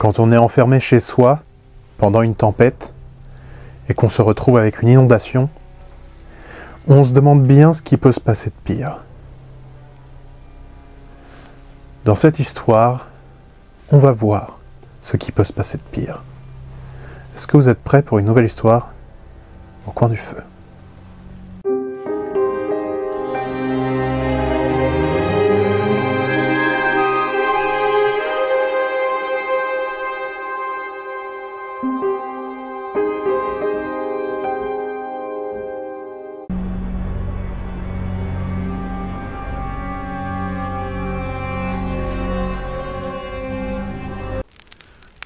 Quand on est enfermé chez soi, pendant une tempête, et qu'on se retrouve avec une inondation, on se demande bien ce qui peut se passer de pire. Dans cette histoire, on va voir ce qui peut se passer de pire. Est-ce que vous êtes prêts pour une nouvelle histoire au coin du feu ?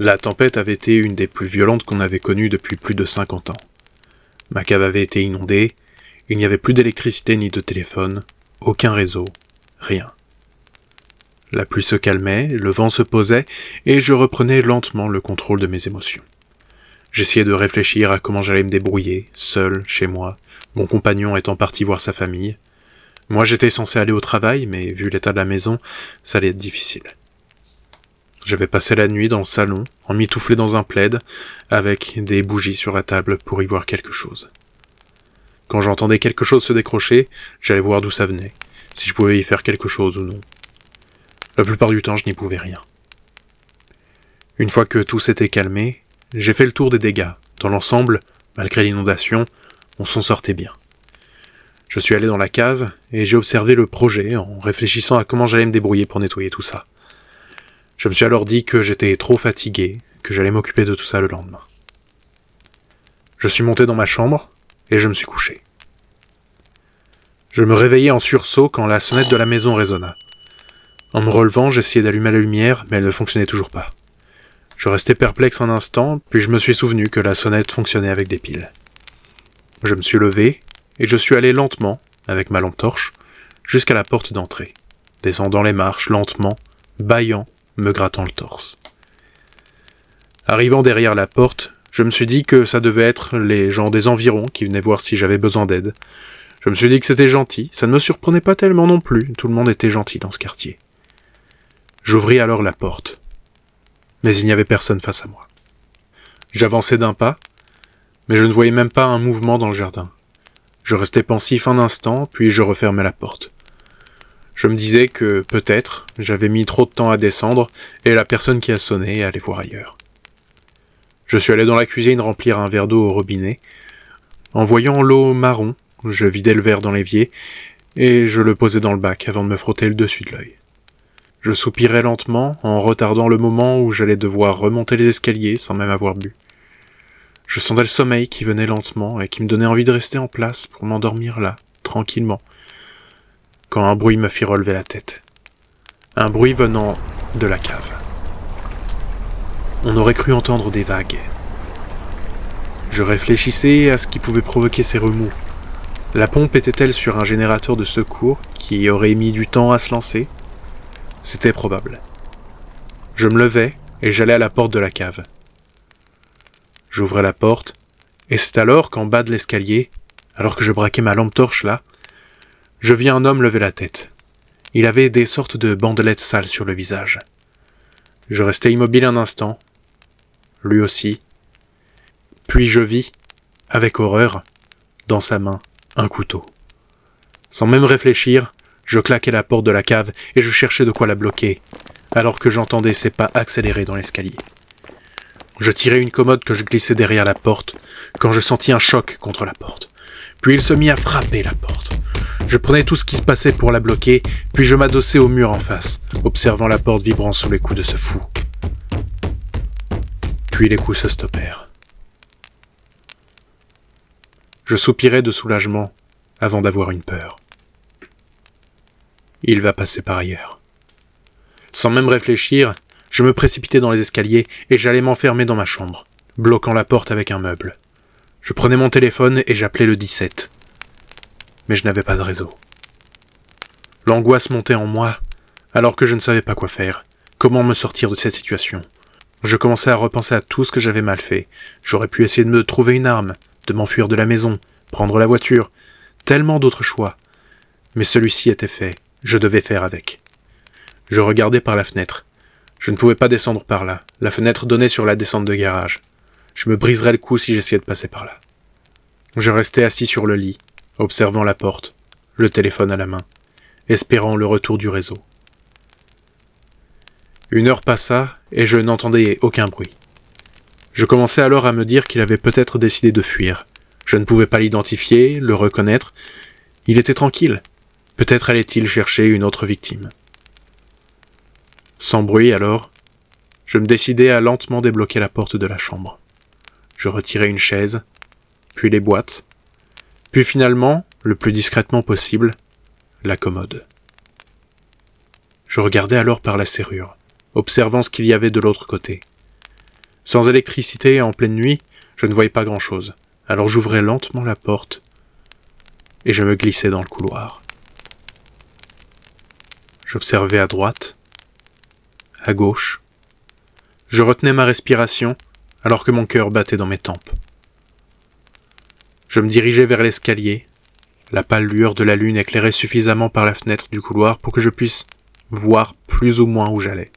La tempête avait été une des plus violentes qu'on avait connues depuis plus de 50 ans. Ma cave avait été inondée, il n'y avait plus d'électricité ni de téléphone, aucun réseau, rien. La pluie se calmait, le vent se posait, et je reprenais lentement le contrôle de mes émotions. J'essayais de réfléchir à comment j'allais me débrouiller, seul, chez moi, mon compagnon étant parti voir sa famille. Moi j'étais censé aller au travail, mais vu l'état de la maison, ça allait être difficile. J'avais passé la nuit dans le salon, emmitouflé dans un plaid, avec des bougies sur la table pour y voir quelque chose. Quand j'entendais quelque chose se décrocher, j'allais voir d'où ça venait, si je pouvais y faire quelque chose ou non. La plupart du temps, je n'y pouvais rien. Une fois que tout s'était calmé, j'ai fait le tour des dégâts. Dans l'ensemble, malgré l'inondation, on s'en sortait bien. Je suis allé dans la cave et j'ai observé le projet en réfléchissant à comment j'allais me débrouiller pour nettoyer tout ça. Je me suis alors dit que j'étais trop fatigué, que j'allais m'occuper de tout ça le lendemain. Je suis monté dans ma chambre et je me suis couché. Je me réveillai en sursaut quand la sonnette de la maison résonna. En me relevant, j'essayais d'allumer la lumière, mais elle ne fonctionnait toujours pas. Je restais perplexe un instant, puis je me suis souvenu que la sonnette fonctionnait avec des piles. Je me suis levé et je suis allé lentement, avec ma lampe torche, jusqu'à la porte d'entrée, descendant les marches lentement, bâillant, me grattant le torse. Arrivant derrière la porte, je me suis dit que ça devait être les gens des environs qui venaient voir si j'avais besoin d'aide. Je me suis dit que c'était gentil, ça ne me surprenait pas tellement non plus, tout le monde était gentil dans ce quartier. J'ouvris alors la porte, mais il n'y avait personne face à moi. J'avançais d'un pas, mais je ne voyais même pas un mouvement dans le jardin. Je restais pensif un instant, puis je refermais la porte. Je me disais que, peut-être, j'avais mis trop de temps à descendre et la personne qui a sonné allait voir ailleurs. Je suis allé dans la cuisine remplir un verre d'eau au robinet. En voyant l'eau marron, je vidai le verre dans l'évier et je le posai dans le bac avant de me frotter le dessus de l'œil. Je soupirais lentement en retardant le moment où j'allais devoir remonter les escaliers sans même avoir bu. Je sentais le sommeil qui venait lentement et qui me donnait envie de rester en place pour m'endormir là, tranquillement, quand un bruit me fit relever la tête. Un bruit venant de la cave. On aurait cru entendre des vagues. Je réfléchissais à ce qui pouvait provoquer ces remous. La pompe était-elle sur un générateur de secours qui aurait mis du temps à se lancer ? C'était probable. Je me levai et j'allais à la porte de la cave. J'ouvrais la porte, et c'est alors qu'en bas de l'escalier, alors que je braquais ma lampe torche là, je vis un homme lever la tête. Il avait des sortes de bandelettes sales sur le visage. Je restai immobile un instant, lui aussi, puis je vis, avec horreur, dans sa main, un couteau. Sans même réfléchir, je claquai la porte de la cave et je cherchais de quoi la bloquer, alors que j'entendais ses pas accélérer dans l'escalier. Je tirai une commode que je glissais derrière la porte, quand je sentis un choc contre la porte. Puis il se mit à frapper la porte. Je prenais tout ce qui se passait pour la bloquer, puis je m'adossai au mur en face, observant la porte vibrant sous les coups de ce fou. Puis les coups se stoppèrent. Je soupirai de soulagement avant d'avoir une peur. Il va passer par ailleurs. Sans même réfléchir, je me précipitai dans les escaliers et j'allais m'enfermer dans ma chambre, bloquant la porte avec un meuble. Je prenais mon téléphone et j'appelais le 17. Mais je n'avais pas de réseau. L'angoisse montait en moi, alors que je ne savais pas quoi faire, comment me sortir de cette situation. Je commençais à repenser à tout ce que j'avais mal fait. J'aurais pu essayer de me trouver une arme, de m'enfuir de la maison, prendre la voiture, tellement d'autres choix. Mais celui-ci était fait, je devais faire avec. Je regardais par la fenêtre. Je ne pouvais pas descendre par là. La fenêtre donnait sur la descente de garage. Je me briserais le cou si j'essayais de passer par là. Je restais assis sur le lit, observant la porte, le téléphone à la main, espérant le retour du réseau. 1 heure passa et je n'entendais aucun bruit. Je commençais alors à me dire qu'il avait peut-être décidé de fuir. Je ne pouvais pas l'identifier, le reconnaître. Il était tranquille. Peut-être allait-il chercher une autre victime. Sans bruit alors, je me décidai à lentement débloquer la porte de la chambre. Je retirai une chaise, puis les boîtes, puis finalement, le plus discrètement possible, la commode. Je regardais alors par la serrure, observant ce qu'il y avait de l'autre côté. Sans électricité et en pleine nuit, je ne voyais pas grand-chose, alors j'ouvrais lentement la porte et je me glissais dans le couloir. J'observais à droite, à gauche. Je retenais ma respiration alors que mon cœur battait dans mes tempes. Je me dirigeais vers l'escalier. La pâle lueur de la lune éclairait suffisamment par la fenêtre du couloir pour que je puisse voir plus ou moins où j'allais.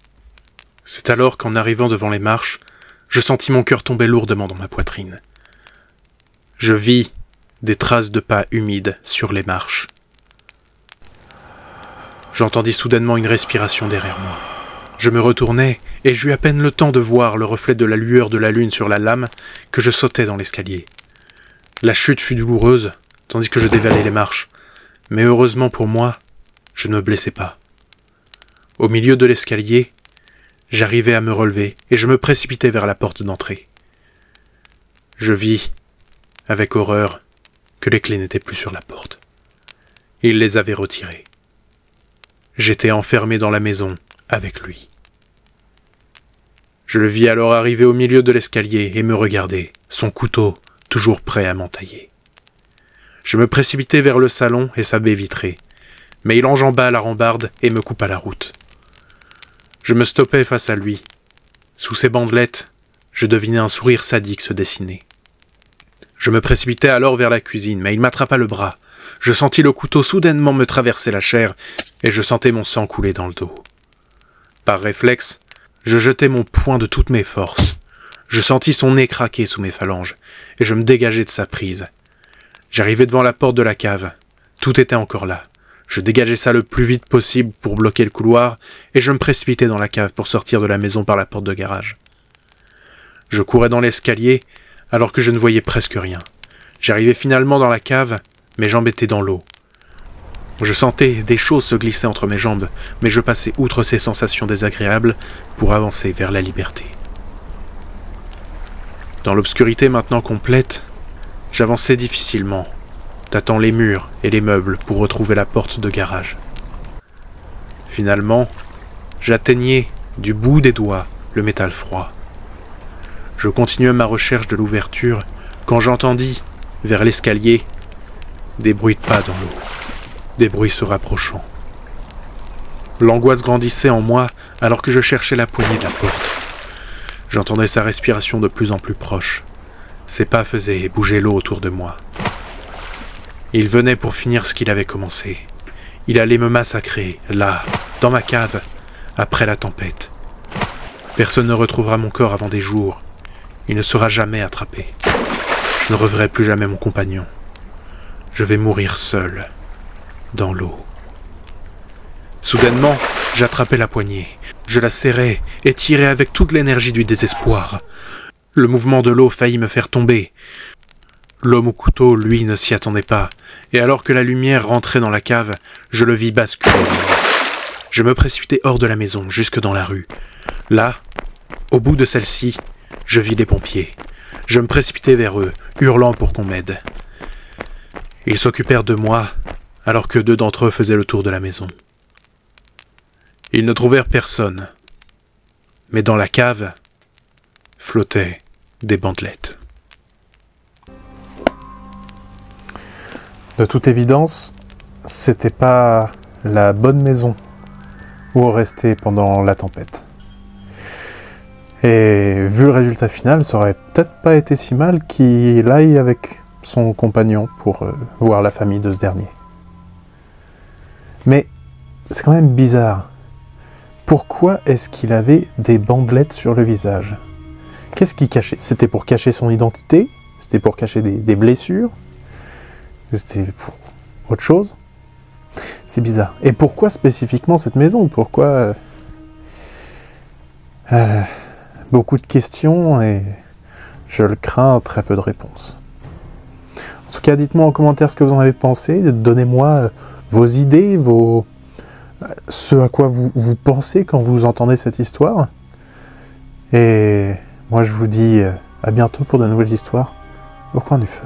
C'est alors qu'en arrivant devant les marches, je sentis mon cœur tomber lourdement dans ma poitrine. Je vis des traces de pas humides sur les marches. J'entendis soudainement une respiration derrière moi. Je me retournai et j'eus à peine le temps de voir le reflet de la lueur de la lune sur la lame que je sautai dans l'escalier. La chute fut douloureuse, tandis que je dévalais les marches, mais heureusement pour moi, je ne me blessai pas. Au milieu de l'escalier, j'arrivai à me relever et je me précipitai vers la porte d'entrée. Je vis, avec horreur, que les clés n'étaient plus sur la porte. Il les avait retirées. J'étais enfermé dans la maison avec lui. Je le vis alors arriver au milieu de l'escalier et me regarder, son couteau toujours prêt à m'entailler. Je me précipitai vers le salon et sa baie vitrée, mais il enjamba la rambarde et me coupa la route. Je me stoppai face à lui. Sous ses bandelettes, je devinais un sourire sadique se dessiner. Je me précipitai alors vers la cuisine, mais il m'attrapa le bras. Je sentis le couteau soudainement me traverser la chair et je sentais mon sang couler dans le dos. Par réflexe, je jetai mon poing de toutes mes forces. Je sentis son nez craquer sous mes phalanges et je me dégageai de sa prise. J'arrivai devant la porte de la cave. Tout était encore là. Je dégageai ça le plus vite possible pour bloquer le couloir et je me précipitai dans la cave pour sortir de la maison par la porte de garage. Je courais dans l'escalier alors que je ne voyais presque rien. J'arrivai finalement dans la cave, mes jambes étaient dans l'eau. Je sentais des choses se glisser entre mes jambes, mais je passais outre ces sensations désagréables pour avancer vers la liberté. Dans l'obscurité maintenant complète, j'avançais difficilement, tâtant les murs et les meubles pour retrouver la porte de garage. Finalement, j'atteignais du bout des doigts le métal froid. Je continuais ma recherche de l'ouverture quand j'entendis, vers l'escalier, des bruits de pas dans l'eau, des bruits se rapprochant. L'angoisse grandissait en moi alors que je cherchais la poignée de la porte. J'entendais sa respiration de plus en plus proche. Ses pas faisaient bouger l'eau autour de moi. Il venait pour finir ce qu'il avait commencé. Il allait me massacrer, là, dans ma cave, après la tempête. Personne ne retrouvera mon corps avant des jours. Il ne sera jamais attrapé. Je ne reverrai plus jamais mon compagnon. Je vais mourir seul, dans l'eau. Soudainement, j'attrapai la poignée. Je la serrai et tirai avec toute l'énergie du désespoir. Le mouvement de l'eau faillit me faire tomber. L'homme au couteau, lui, ne s'y attendait pas, et alors que la lumière rentrait dans la cave, je le vis basculer. Je me précipitai hors de la maison, jusque dans la rue. Là, au bout de celle-ci, je vis les pompiers. Je me précipitai vers eux, hurlant pour qu'on m'aide. Ils s'occupèrent de moi, alors que 2 d'entre eux faisaient le tour de la maison. Ils ne trouvèrent personne, mais dans la cave flottaient des bandelettes. De toute évidence, c'était pas la bonne maison où on restait pendant la tempête. Et vu le résultat final, ça aurait peut-être pas été si mal qu'il aille avec son compagnon pour voir la famille de ce dernier. Mais c'est quand même bizarre. pourquoi est-ce qu'il avait des bandelettes sur le visage? Qu'est-ce qu'il cachait? C'était pour cacher son identité? C'était pour cacher des blessures? C'était pour autre chose? C'est bizarre. Et pourquoi spécifiquement cette maison? Pourquoi beaucoup de questions et je le crains, très peu de réponses. En tout cas, dites-moi en commentaire ce que vous en avez pensé. Donnez-moi vos idées, ce à quoi vous pensez quand vous entendez cette histoire. Et moi, je vous dis à bientôt pour de nouvelles histoires au coin du feu.